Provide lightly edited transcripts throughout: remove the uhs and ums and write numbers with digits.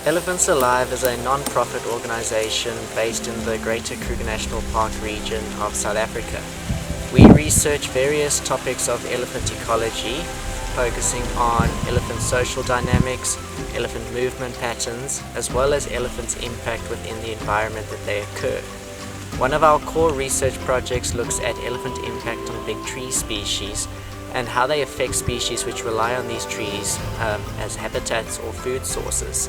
Elephants Alive is a non-profit organisation based in the Greater Kruger National Park region of South Africa. We research various topics of elephant ecology, focusing on elephant social dynamics, elephant movement patterns, as well as elephants' impact within the environment that they occur. One of our core research projects looks at elephant impact on big tree species and how they affect species which rely on these trees as habitats or food sources.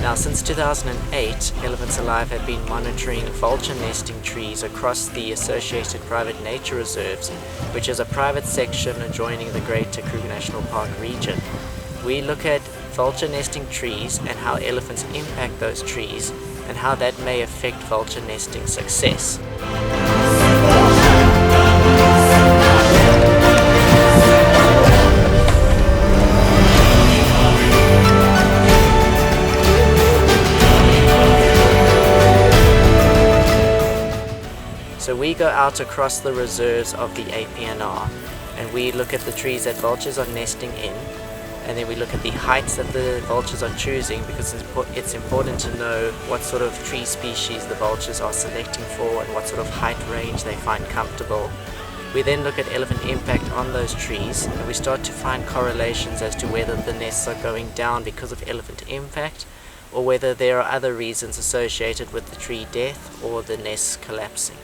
Now, since 2008, Elephants Alive have been monitoring vulture nesting trees across the associated private nature reserves, which is a private section adjoining the Greater Kruger National Park region. We look at vulture nesting trees and how elephants impact those trees and how that may affect vulture nesting success. So we go out across the reserves of the APNR and we look at the trees that vultures are nesting in, and then we look at the heights that the vultures are choosing, because it's important to know what sort of tree species the vultures are selecting for and what sort of height range they find comfortable. We then look at elephant impact on those trees and we start to find correlations as to whether the nests are going down because of elephant impact or whether there are other reasons associated with the tree death or the nests collapsing.